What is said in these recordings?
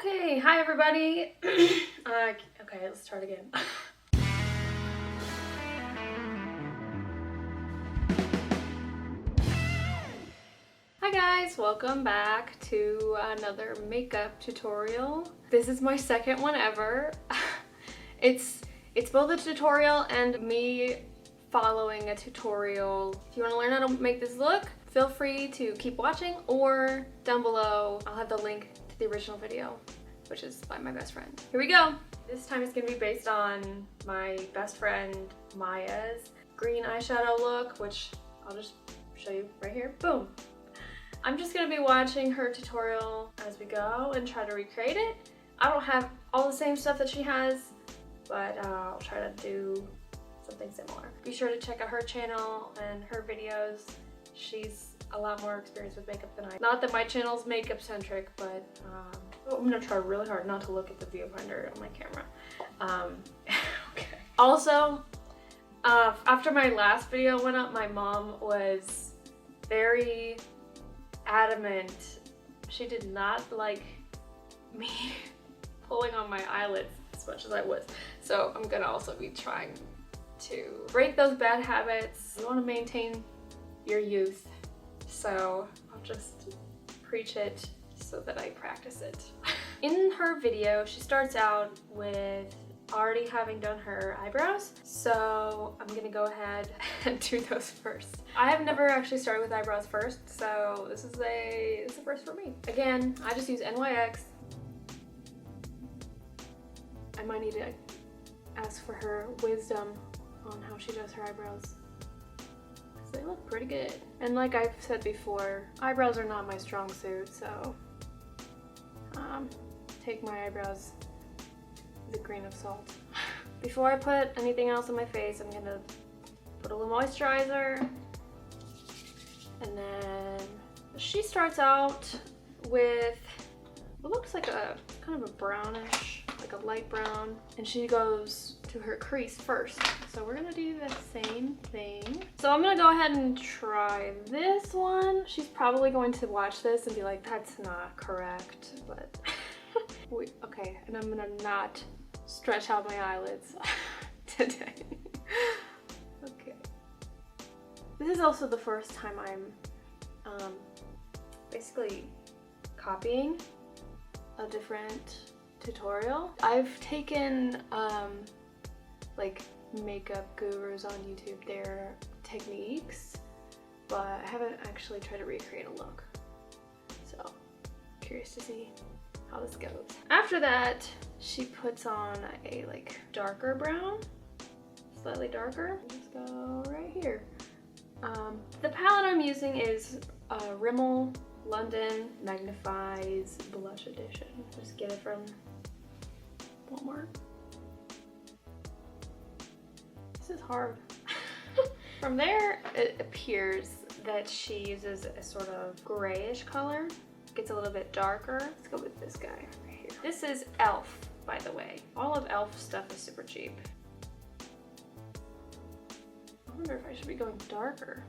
Okay, hi everybody. Okay, let's start again. Hi guys, welcome back to another makeup tutorial. This is my second one ever. It's both a tutorial and me following a tutorial. If you want to learn how to make this look, feel free to keep watching, or down below I'll have the link to the original video, which is by my best friend. Here we go. This time it's gonna be based on my best friend Maya's green eyeshadow look, which I'll just show you right here. Boom. I'm just gonna be watching her tutorial as we go and try to recreate it. I don't have all the same stuff that she has, but I'll try to do something similar. Be sure to check out her channel and her videos. She's a lot more experienced with makeup than I am. Not that my channel's makeup centric, but I'm gonna try really hard not to look at the viewfinder on my camera. Okay. Also, after my last video went up, my mom was very adamant. She did not like me pulling on my eyelids as much as I was. So I'm gonna also be trying to break those bad habits. You want to maintain your youth, so I'll just preach it so that I practice it. In her video, she starts out with already having done her eyebrows, so I'm gonna go ahead and do those first. I have never actually started with eyebrows first, so this is a first for me. Again, I just use NYX. I might need to ask for her wisdom on how she does her eyebrows, because they look pretty good. And like I've said before, eyebrows are not my strong suit, so take my eyebrows with a grain of salt. Before I put anything else on my face, I'm gonna put a little moisturizer. And then she starts out with what looks like a kind of a brownish, like a light brown, and she goes to her crease first. So we're gonna do the same thing. So I'm gonna go ahead and try this one. She's probably going to watch this and be like, that's not correct, but okay, and I'm gonna not stretch out my eyelids today. Okay. This is also the first time I'm basically copying a different tutorial. I've taken like makeup gurus on YouTube, their techniques, but I haven't actually tried to recreate a look. So curious to see how this goes. After that, she puts on a like darker brown, slightly darker. Let's go right here. The palette I'm using is Rimmel London Magnifies Blush Edition. Just get it from Walmart. This is hard. From there, it appears that she uses a sort of grayish color. Gets a little bit darker. Let's go with this guy right here. This is e.l.f., by the way. All of e.l.f. stuff is super cheap. I wonder if I should be going darker.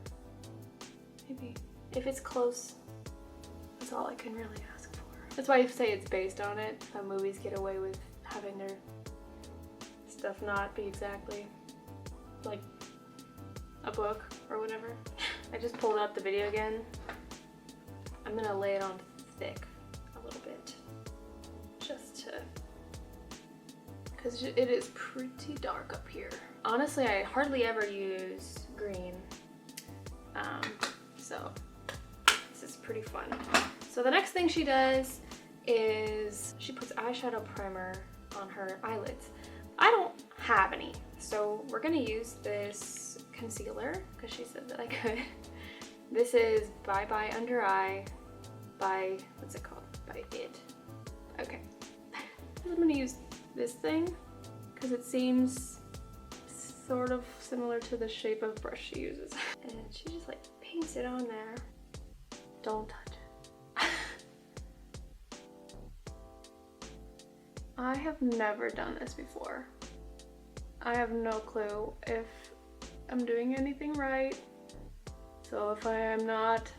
Maybe. If it's close, that's all I can really ask for. That's why I say it's based on it. How movies get away with having their stuff not be exactly like a book or whatever. I just pulled up the video again. I'm gonna lay it on thick a little bit, just to, because it is pretty dark up here. Honestly, I hardly ever use green, so this is pretty fun. So the next thing she does is she puts eyeshadow primer on her eyelids. I don't have any, so we're gonna use this concealer because she said that I could. This is Bye Bye Under Eye by, what's it called? By It. Okay. I'm gonna use this thing because it seems sort of similar to the shape of brush she uses. And she just like paints it on there. Don't touch it. I have never done this before. I have no clue if I'm doing anything right. So if I am not,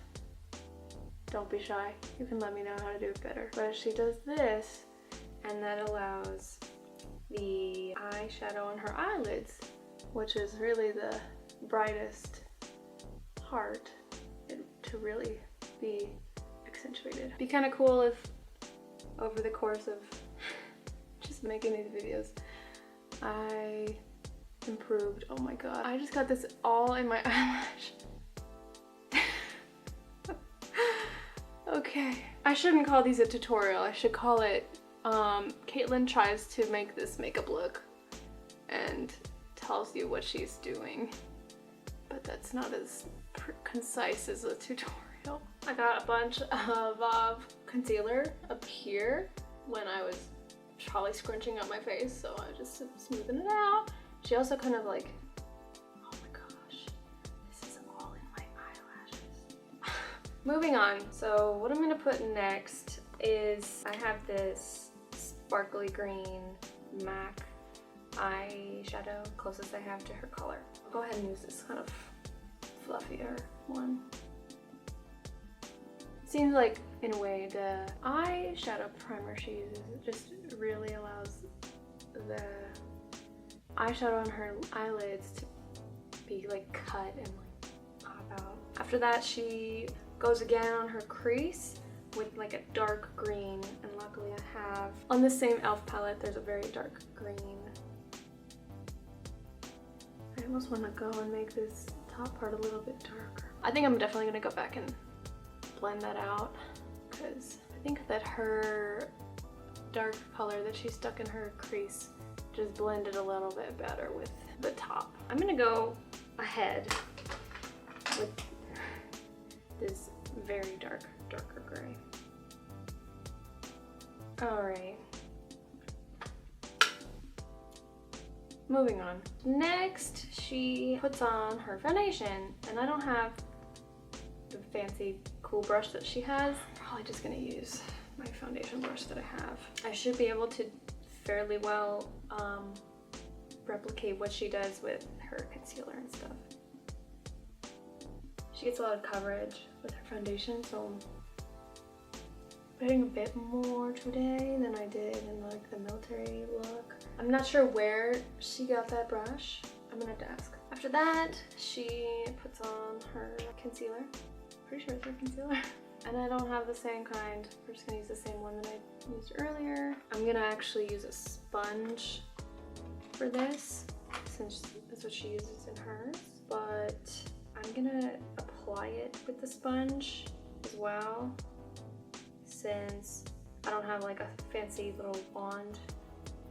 don't be shy. You can let me know how to do it better. But she does this, and that allows the eyeshadow on her eyelids, which is really the brightest part, to really be accentuated. It'd be kind of cool if over the course of just making these videos I improved. Oh my god, I just got this all in my eyelash. Okay, I shouldn't call these a tutorial. I should call it Caitlin tries to make this makeup look and tells you what she's doing, but that's not as concise as a tutorial. I got a bunch of concealer up here when I was probably scrunching up my face, so I just smoothing it out. She also kind of like, oh my gosh, this is all in my eyelashes. Moving on, so what I'm gonna put next is I have this sparkly green MAC eyeshadow, closest I have to her color. I'll go ahead and use this kind of fluffier one. Seems like, in a way, the eyeshadow primer she uses just really allows the eyeshadow on her eyelids to be like cut and like pop out. After that, she goes again on her crease with like a dark green, and luckily I have, on the same e.l.f. palette, there's a very dark green. I almost want to go and make this top part a little bit darker. I think I'm definitely going to go back and blend that out, because I think that her dark color that she stuck in her crease just blended a little bit better with the top. I'm going to go ahead with this very darker gray. Alright. Moving on. Next, she puts on her foundation, and I don't have the fancy cool brush that she has. I'm probably just gonna use my foundation brush that I have. I should be able to fairly well replicate what she does with her concealer and stuff. She gets a lot of coverage with her foundation, so I'm putting a bit more today than I did in like the military look. I'm not sure where she got that brush. I'm gonna have to ask. After that, she puts on her concealer. Pretty sure it's her concealer. And I don't have the same kind. We're just gonna use the same one that I used earlier. I'm gonna actually use a sponge for this, since that's what she uses in hers. But I'm gonna apply it with the sponge as well, since I don't have like a fancy little wand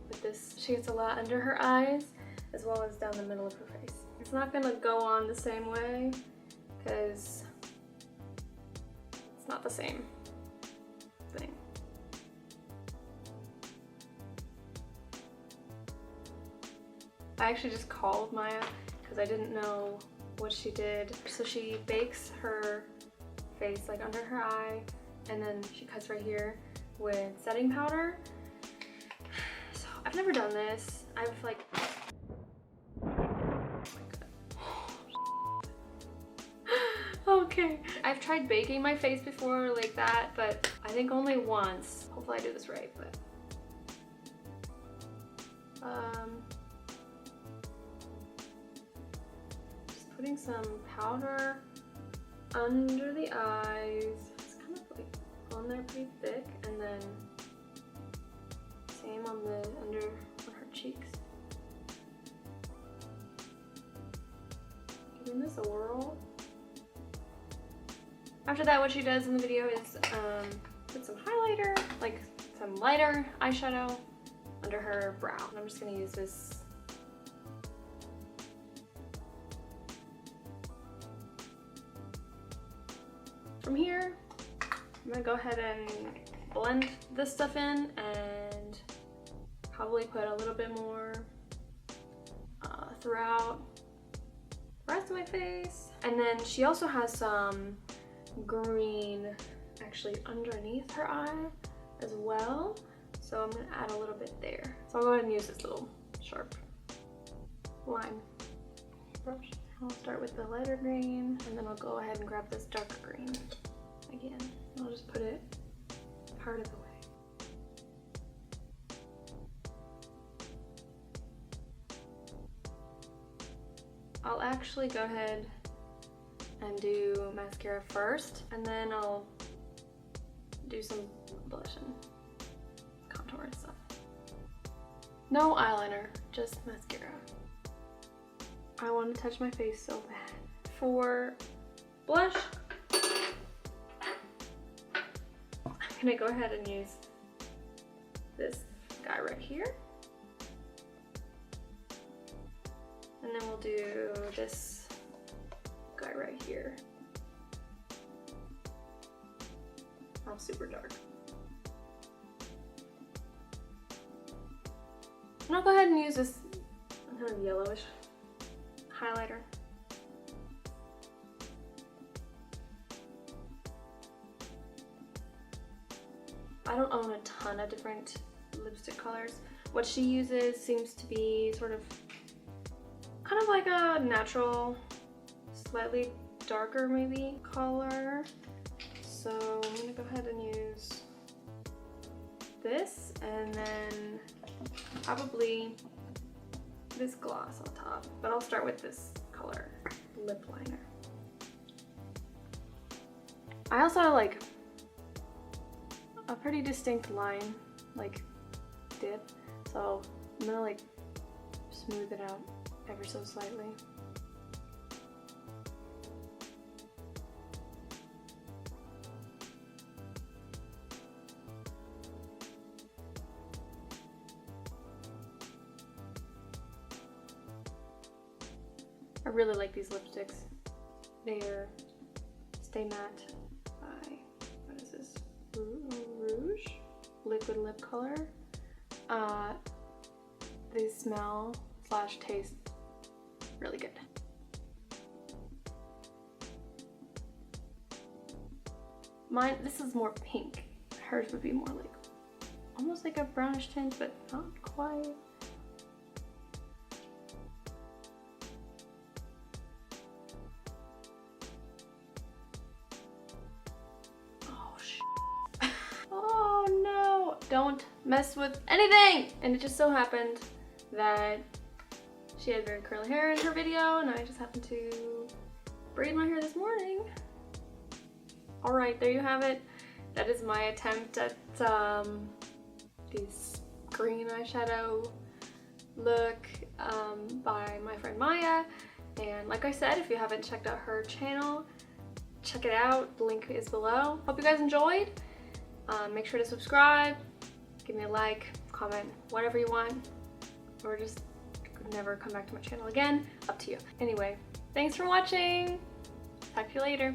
with this. She gets a lot under her eyes as well as down the middle of her face. It's not gonna go on the same way because it's not the same thing. I actually just called Maya because I didn't know what she did. So she bakes her face like under her eye, and then she cuts right here with setting powder. So I've never done this. I've like, okay. I've tried baking my face before like that, but I think only once. Hopefully I do this right, but just putting some powder under the eyes. It's kind of like on there pretty thick, and then same on the on her cheeks. Giving this a whirl. After that, what she does in the video is put some highlighter, like some lighter eyeshadow under her brow. And I'm just gonna use this from here. I'm gonna go ahead and blend this stuff in and probably put a little bit more throughout the rest of my face. And then she also has some green actually underneath her eye as well. So I'm gonna add a little bit there. So I'll go ahead and use this little sharp line brush. I'll start with the lighter green, and then I'll go ahead and grab this darker green again. I'll just put it part of the way. I'll actually go ahead and do mascara first, and then I'll do some blush and contour and stuff. No eyeliner, just mascara. I want to touch my face so bad. For blush, I'm gonna go ahead and use this guy right here. And then we'll do this guy right here. Oh, super dark. And I'll go ahead and use this kind of yellowish highlighter. I don't own a ton of different lipstick colors. What she uses seems to be sort of kind of like a natural, slightly darker maybe color. So I'm gonna go ahead and use this, and then probably this gloss on top, but I'll start with this color, lip liner. I also like a pretty distinct line, like dip, so I'm gonna like smooth it out ever so slightly. I really like these lipsticks. They're Stay Matte by, what is this? Rouge? Liquid lip color. They smell / taste really good. Mine, this is more pink. Hers would be more like, almost like a brownish tint, but not quite. Oh no, don't mess with anything! And it just so happened that she had very curly hair in her video, and I just happened to braid my hair this morning. Alright, there you have it. That is my attempt at this green eyeshadow look by my friend Maya. And like I said, if you haven't checked out her channel, check it out. The link is below. Hope you guys enjoyed. Make sure to subscribe, give me a like, comment, whatever you want, or just never come back to my channel again. Up to you. Anyway, thanks for watching. Talk to you later.